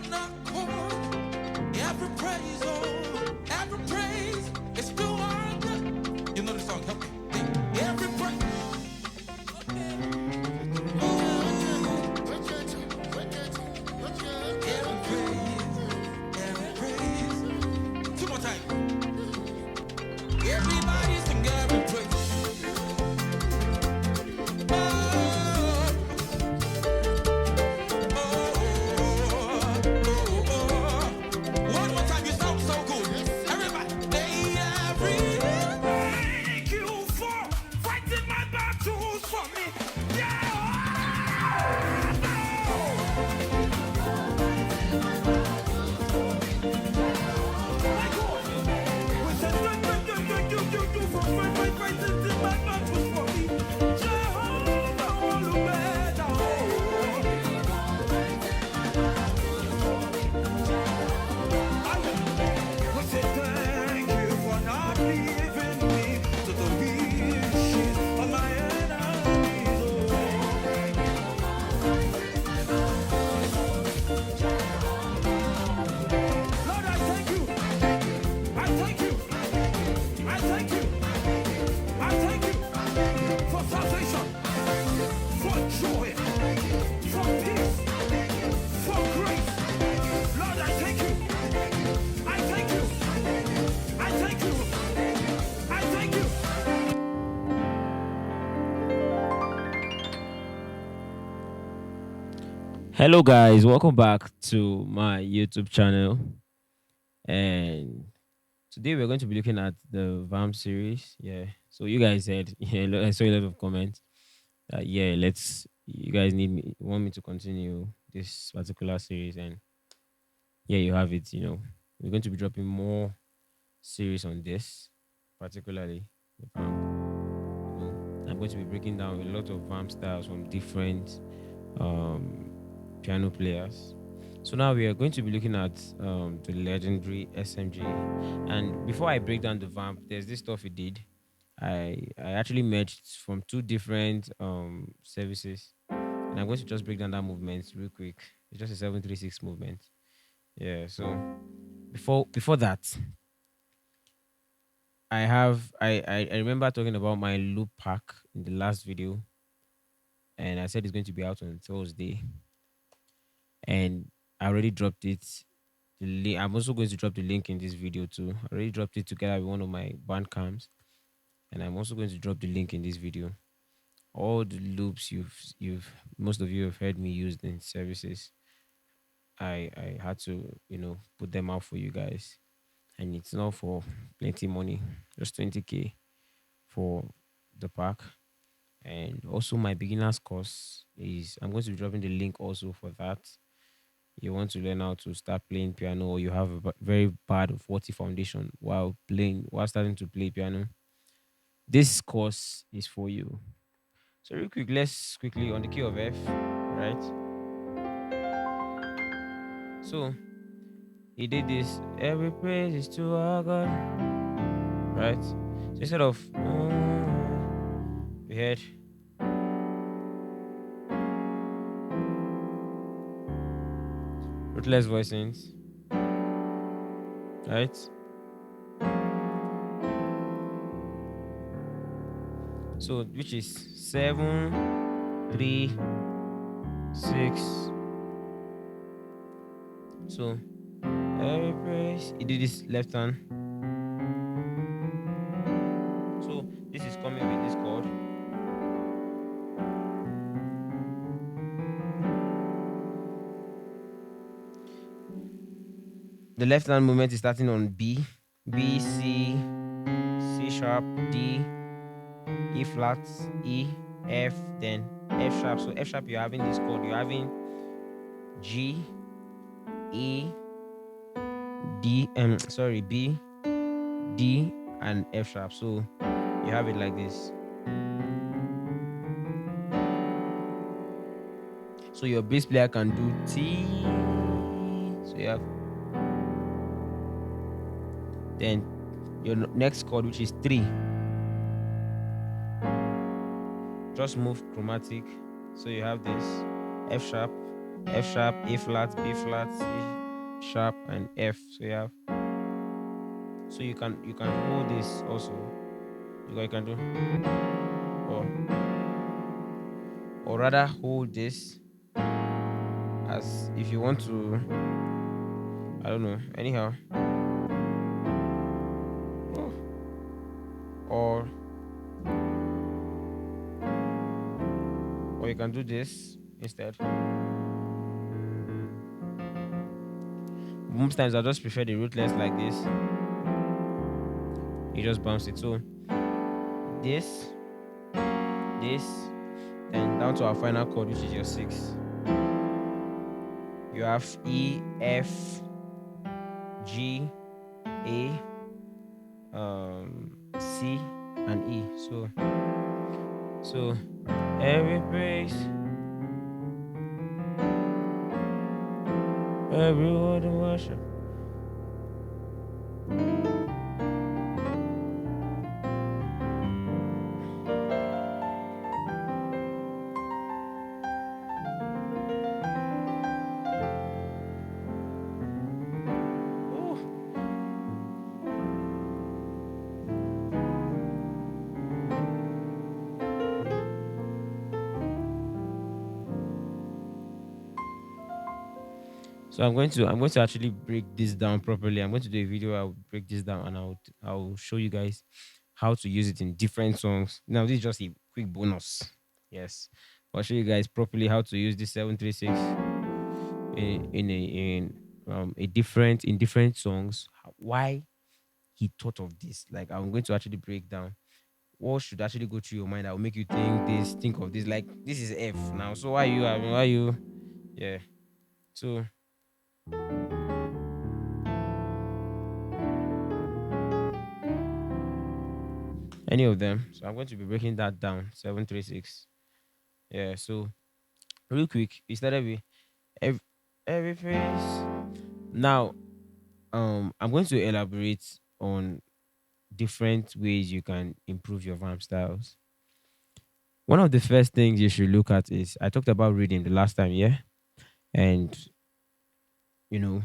one accord. Every praise, oh, every praise is to our God. You know the song, help me. Every praise. Every praise. Two more times. Everybody sing every praise. One more time, you sound so good. Everybody, they every. Thank you for fighting my battles for me. Hello, guys. Welcome back to my YouTube channel. And today we're going to be looking at the Vamp series. Yeah. So you guys said, I saw a lot of comments. Yeah, you guys want me to continue this particular series. And yeah, you have it. We're going to be dropping more series on this, particularly the Vamp. I'm going to be breaking down a lot of Vamp styles from different um, piano players. So now we are going to be looking at the legendary SMG. And before I break down the Vamp, there's this stuff we did. I actually merged from two different services, and I'm going to just break down that movement real quick. It's just a 736 movement. Yeah. So before that, I remember talking about my loop pack in the last video, and I said it's going to be out on Thursday, and I already dropped it. I'm also going to drop the link in this video too. I already dropped it together with one of my band cams, and I'm also going to drop the link in this video. All the loops you've most of you have heard me use in services. I had to put them out for you guys, and it's not for plenty money, just 20K for the pack. And also my beginners course is I'm going to be dropping the link also for that. You want to learn how to start playing piano, or you have a very bad faulty foundation while starting to play piano, this course is for you. So real quick, let's quickly on the key of F, right? So he did this. Every praise is to our God, right? So instead of we had ruthless voicings, right? So which is 7, 3, 6. So every praise, he did this left hand. So this is coming with this chord. The left hand movement is starting on B, C, C sharp, D, E flat, E, F, then F sharp. So F sharp, you're having this chord. You're having G, E, D, B, D, and F sharp. So you have it like this. So your bass player can do T. So you have then your next chord, which is 3. Just move chromatic. So you have this F sharp, F sharp, A flat, B flat, C sharp, and F. So you have, so you can hold this also. You can do, or rather hold this as if you want to. I don't know. Anyhow, oh, or you can do this instead. Most times I just prefer the rootless like this. You just bounce it. So this, this, then down to our final chord, which is your six. You have E, F, G, A, C, and E. So every praise, every word of worship. Ooh. So I'm going to actually break this down properly. I'm going to do a video. I'll break this down and I'll show you guys how to use it in different songs. Now this is just a quick bonus. Yes, I'll show you guys properly how to use this 736 in a different in different songs. Why he thought of this? Like I'm going to actually break down what should actually go through your mind that will make you think this, think of this. Like this is F now. So why you yeah. So any of them. So I'm going to be breaking that down. 736. Yeah. So real quick, we started with every, every phrase. Now, I'm going to elaborate on different ways you can improve your vamp styles. One of the first things you should look at is I talked about reading the last time, yeah, and you know,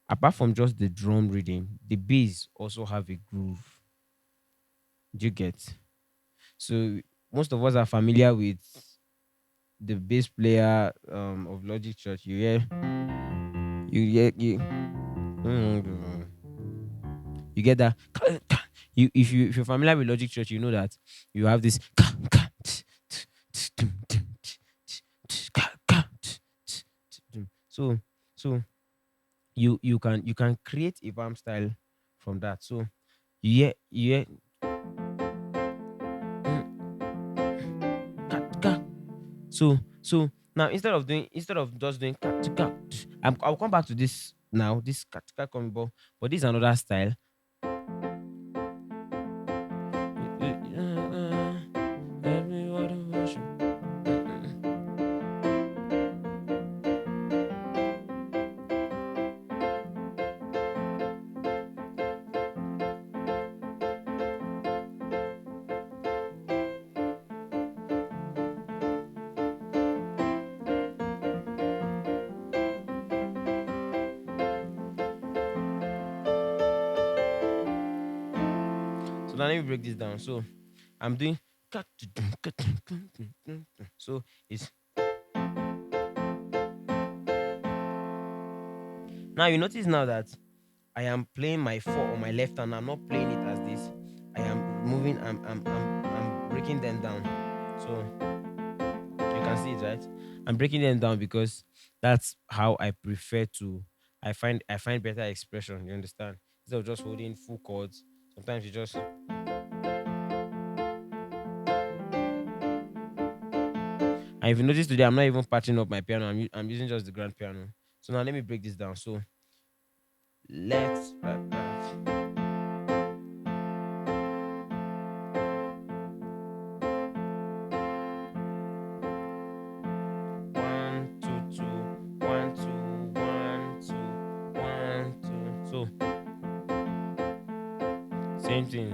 apart from just the drum reading, the bass also have a groove. Do you get? So most of us are familiar with the bass player of Logic Church. You get that. If you're familiar with Logic Church, you know that you have this. So so you can create a vamp style from that. So you hear so now instead of just doing I'll come back to this now. This coming, but this is another style. So now let me break this down. So I'm doing so it's now you notice now that I am playing my four on my left hand. I'm not playing it as this. I am moving. I'm breaking them down. So you can see it, right? I'm breaking them down because that's how I prefer to. I find better expression. You understand? Instead of just holding full chords, sometimes you just. And if you notice today, I'm not even patching up my piano. I'm using just the grand piano. So now let me break this down. So left, right, right. 1 2 2 1 2 1 2 1 2. So same thing.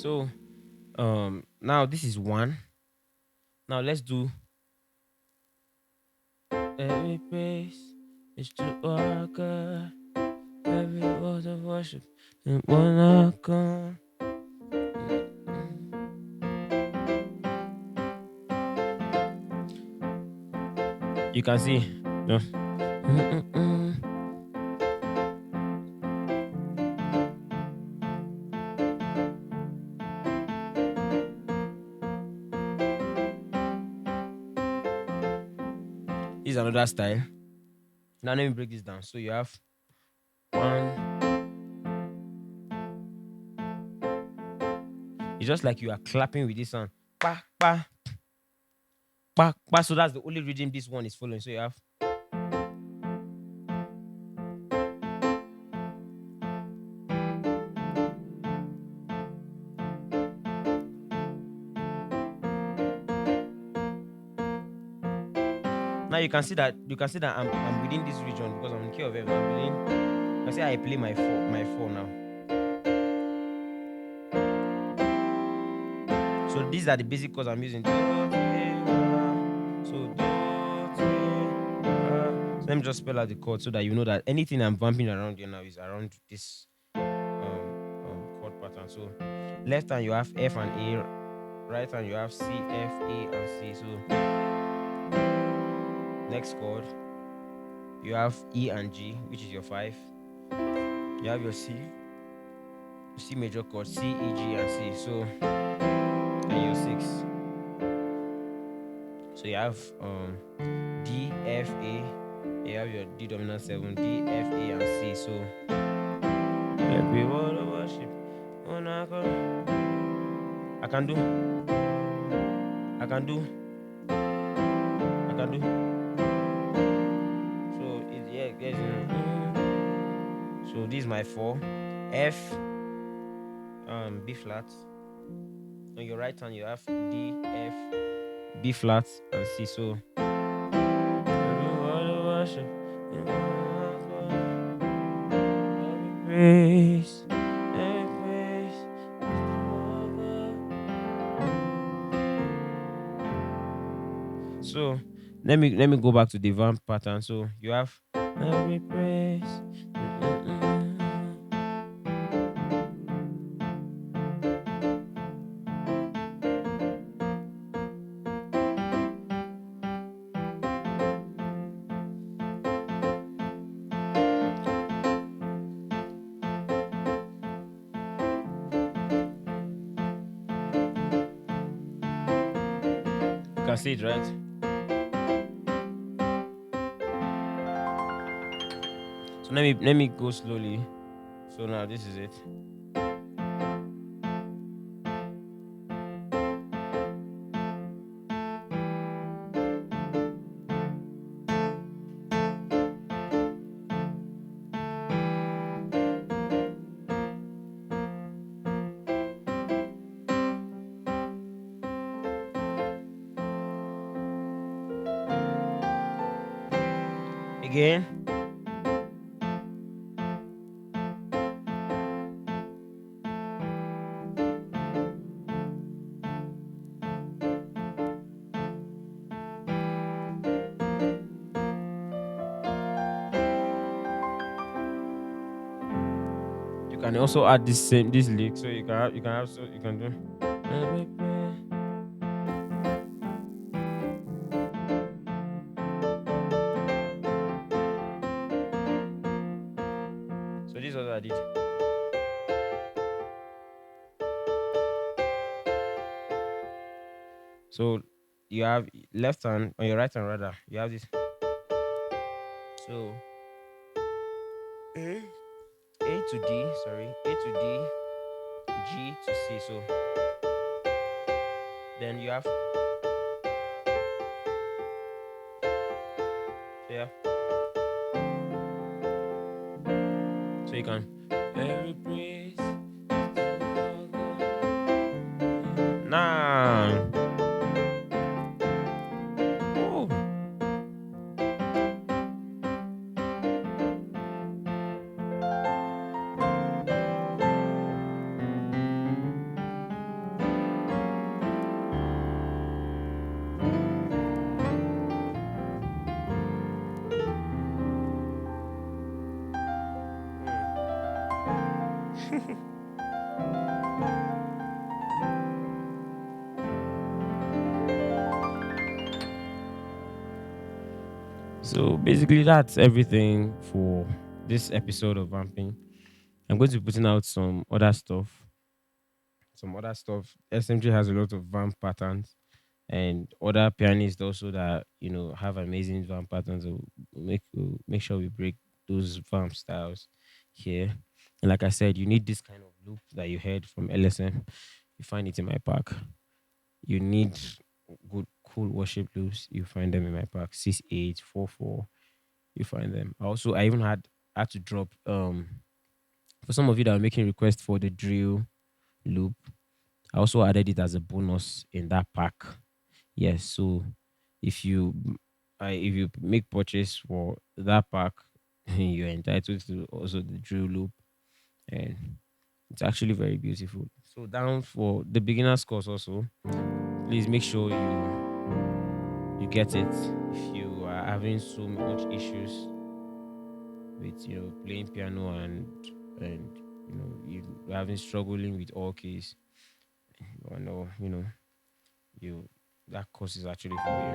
So now this is one. Now let's do every praise is to our God. Every word of worship and one come. You can see. No. This is another style. Now let me break this down. So you have one. It's just like you are clapping with this one. Pa, pa, pa, pa. So that's the only rhythm this one is following. So you have. Now you can see that I'm within this region because I'm in key of F. I'm within. You can see I play my four now. So these are the basic chords I'm using. So let me just spell out the chord so that you know that anything I'm vamping around here now is around this chord pattern. So left hand you have F and A, right hand you have C, F, A, and C. So next chord you have E and G, which is your 5. You have your C major chord, C, E, G, and C. So and your 6. So you have D, F, A. You have your D dominant 7, D, F, A, and C. So every word of worship. I can do. I can do. I can do. So yes. So this is my 4. F, B flat. On your right hand you have D, F, B flat, and C. So every word of worship. Praise, every praise. So let me go back to the vamp pattern. So you have every praise. You can see it, right? So let me go slowly. So now this is it. Again. You can also add this lick, so you can do. So this is what I did. So you have left hand on your right hand rather. You have this. So A to D, sorry, A to D, G to C. So then you have yeah. So you can every praise now. Oh. So basically, that's everything for this episode of Vamping. I'm going to be putting out some other stuff. Some other stuff. SMG has a lot of vamp patterns, and other pianists also that have amazing vamp patterns. We'll make sure we break those vamp styles here. And like I said, you need this kind of loop that you heard from LSM. You find it in my pack. You need good, cool worship loops. You find them in my pack. 6844. You find them. I even had to drop for some of you that are making requests for the drill loop. I also added it as a bonus in that pack. Yes, so if you if you make purchase for that pack, you're entitled to also the drill loop, and it's actually very beautiful. So down for the beginners course also, please make sure you get it. If you are having so much issues with playing piano, and you're having struggling with all keys, I know you that course is actually for you.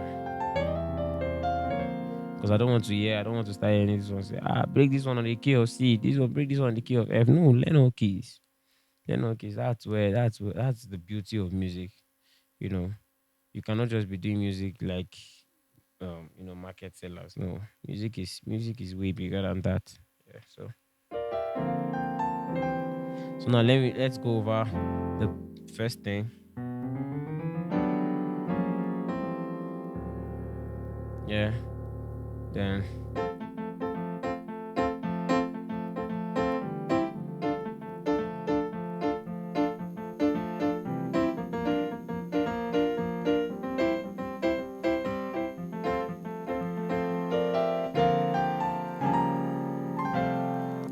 Because I don't want to start hearing this one say, break this one on the key of C, this one break this one on the key of F. No, learn all keys. Learn all keys. That's the beauty of music. You know, you cannot just be doing music like market sellers. No, music is way bigger than that. Yeah. So now let's go over the first thing. Yeah. Then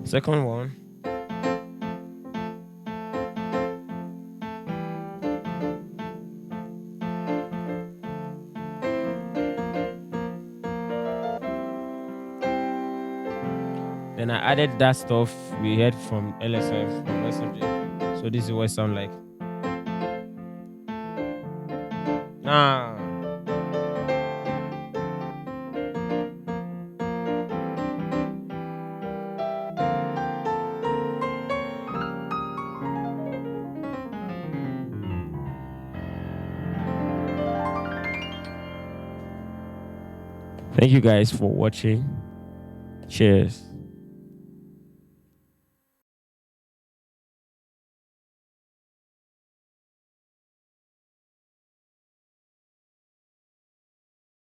second one. Then I added that stuff we heard from LSF from SMJ. So this is what it sound like. Nah. Thank you guys for watching. Cheers.